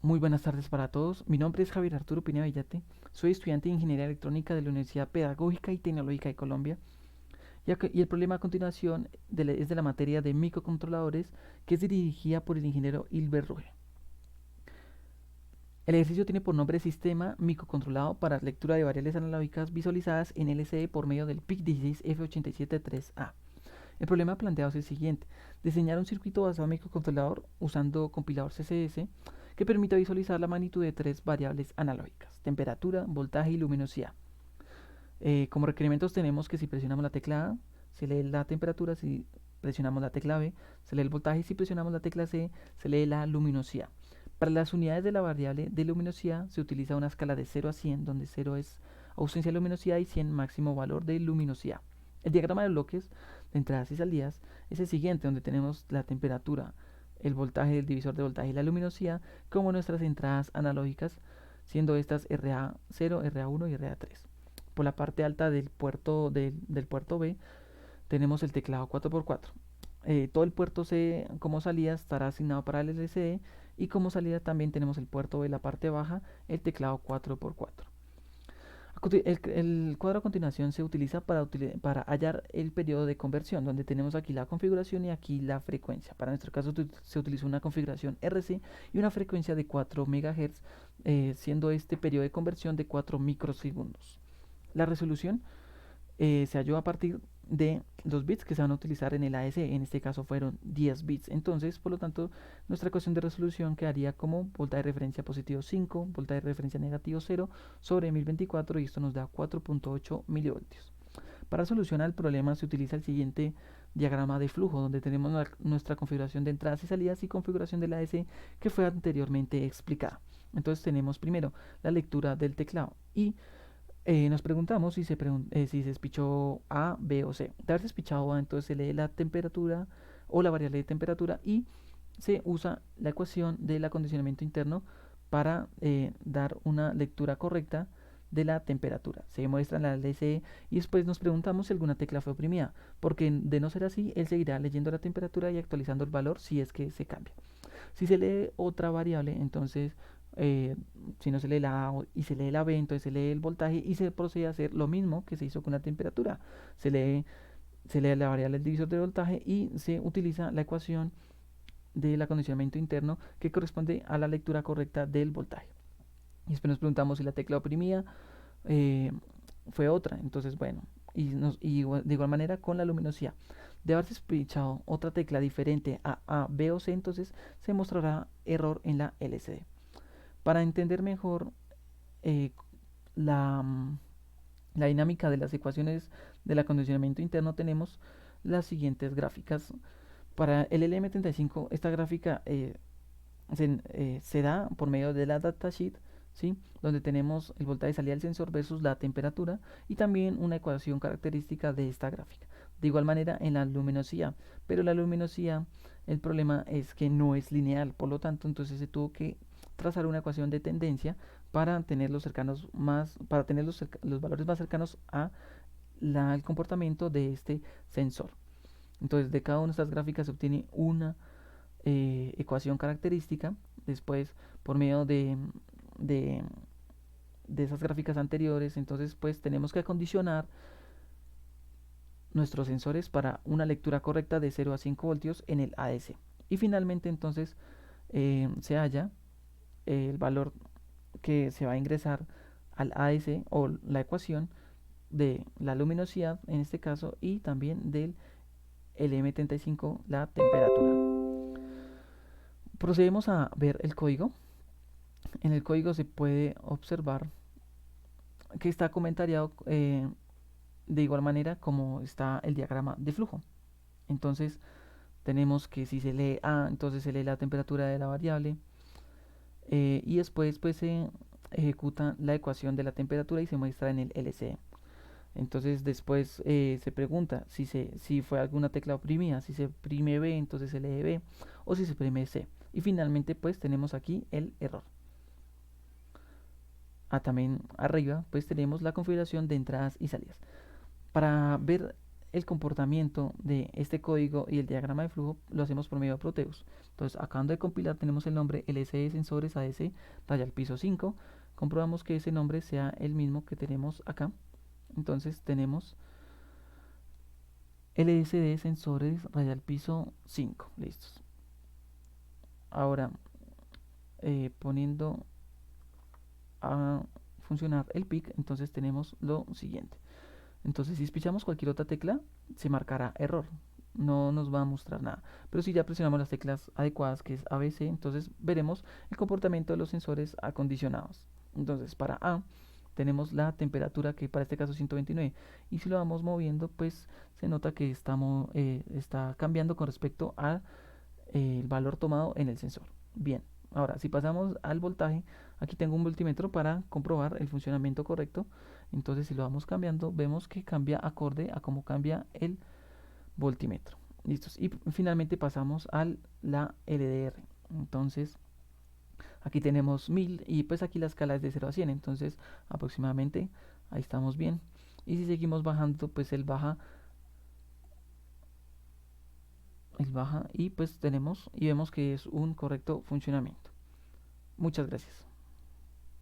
Muy buenas tardes para todos. Mi nombre es Javier Arturo Pineda Villate. Soy estudiante de Ingeniería Electrónica de la Universidad Pedagógica y Tecnológica de Colombia. Y el problema a continuación es de la materia de microcontroladores, que es dirigida por el ingeniero Hilbert Ruge. El ejercicio tiene por nombre Sistema Microcontrolado para lectura de variables analógicas visualizadas en LCD por medio del PIC16F873A. El problema planteado es el siguiente: diseñar un circuito basado en microcontrolador usando compilador CSS que permita visualizar la magnitud de tres variables analógicas: temperatura, voltaje y luminosidad. Como requerimientos tenemos que si presionamos la tecla A, se lee la temperatura; si presionamos la tecla B, se lee el voltaje; y si presionamos la tecla C, se lee la luminosidad. Para las unidades de la variable de luminosidad se utiliza una escala de 0 a 100, donde 0 es ausencia de luminosidad y 100 máximo valor de luminosidad. El diagrama de bloques de entradas y salidas es el siguiente, donde tenemos la temperatura, el voltaje, el divisor de voltaje y la luminosidad como nuestras entradas analógicas, siendo estas RA0, RA1 y RA3. Por la parte alta del puerto B tenemos el teclado 4x4. Todo el puerto C como salida estará asignado para el LCD, y como salida también tenemos el puerto B, la parte baja, el teclado 4x4. El cuadro a continuación se utiliza para hallar el periodo de conversión, donde tenemos aquí la configuración y aquí la frecuencia. Para nuestro caso se utiliza una configuración RC y una frecuencia de 4 MHz, siendo este periodo de conversión de 4 microsegundos. La resolución se halló a partir de los bits que se van a utilizar en el AEC. En este caso fueron 10 bits. Entonces, por lo tanto, nuestra ecuación de resolución quedaría como voltaje de referencia positivo 5, voltaje de referencia negativo 0 sobre 1024, y esto nos da 4.8 milivoltios. Para solucionar el problema se utiliza el siguiente diagrama de flujo, donde tenemos nuestra configuración de entradas y salidas y configuración del AEC que fue anteriormente explicada. Entonces tenemos primero la lectura del teclado y nos preguntamos si se despichó A, B o C. De haberse despichado A, entonces se lee la temperatura o la variable de temperatura, y se usa la ecuación del acondicionamiento interno para dar una lectura correcta de la temperatura. Se muestra en la LCD y después nos preguntamos si alguna tecla fue oprimida, porque de no ser así, él seguirá leyendo la temperatura y actualizando el valor si es que se cambia. Si se lee otra variable, entonces, eh, si no se lee la A y se lee la B, entonces se lee el voltaje y se procede a hacer lo mismo que se hizo con la temperatura. Se lee, se lee la variable del divisor de voltaje y se utiliza la ecuación del acondicionamiento interno que corresponde a la lectura correcta del voltaje. Y después nos preguntamos si la tecla oprimida eh, fue otra. Entonces, bueno, de igual manera con la luminosidad. De haberse despachado otra tecla diferente a B o C, entonces se mostrará error en la LCD. Para entender mejor eh, la, la dinámica de las ecuaciones del acondicionamiento interno, tenemos las siguientes gráficas. Para el LM35, esta gráfica se da por medio de la datasheet, ¿sí? Donde tenemos el voltaje de salida del sensor versus la temperatura y también una ecuación característica de esta gráfica. De igual manera en la luminosidad, pero la luminosidad, el problema es que no es lineal, por lo tanto entonces se tuvo que trazar una ecuación de tendencia para tener los valores más cercanos a el comportamiento de este sensor. Entonces de cada una de estas gráficas se obtiene una ecuación característica. Después, por medio de, de esas gráficas anteriores, entonces pues tenemos que acondicionar nuestros sensores para una lectura correcta de 0 a 5 voltios en el ADC. Y finalmente entonces se halla el valor que se va a ingresar al ADC, o la ecuación de la luminosidad en este caso, y también del LM35, la temperatura. Procedemos a ver el código. En el código se puede observar que está comentariado de igual manera como está el diagrama de flujo. Entonces tenemos que si se lee A, entonces se lee la temperatura de la variable, y después pues se ejecuta la ecuación de la temperatura y se muestra en el LCD. Entonces después se pregunta si fue alguna tecla oprimida. Si se oprime B, entonces se lee B, o si se oprime C. Y finalmente pues tenemos aquí el error. También arriba pues tenemos la configuración de entradas y salidas. Para ver el comportamiento de este código y el diagrama de flujo lo hacemos por medio de Proteus. Entonces, acabando de compilar, tenemos el nombre LSD Sensores AS raya al piso 5. Comprobamos que ese nombre sea el mismo que tenemos acá. Entonces, tenemos LSD Sensores raya al piso 5. Listos. Ahora, poniendo a funcionar el PIC, entonces tenemos lo siguiente. Entonces, si pichamos cualquier otra tecla, se marcará error. No nos va a mostrar nada. Pero si ya presionamos las teclas adecuadas, que es ABC, entonces veremos el comportamiento de los sensores acondicionados. Entonces, para A tenemos la temperatura, que para este caso es 129. Y si lo vamos moviendo, pues se nota que está cambiando con respecto al valor tomado en el sensor. Bien, ahora si pasamos al voltaje, aquí tengo un multímetro para comprobar el funcionamiento correcto. Entonces, si lo vamos cambiando, vemos que cambia acorde a cómo cambia el voltímetro. Listos. Y finalmente pasamos a la LDR. Entonces, aquí tenemos 1000 y pues aquí la escala es de 0 a 100. Entonces, aproximadamente ahí estamos bien. Y si seguimos bajando, pues él baja y pues tenemos y vemos que es un correcto funcionamiento. Muchas gracias.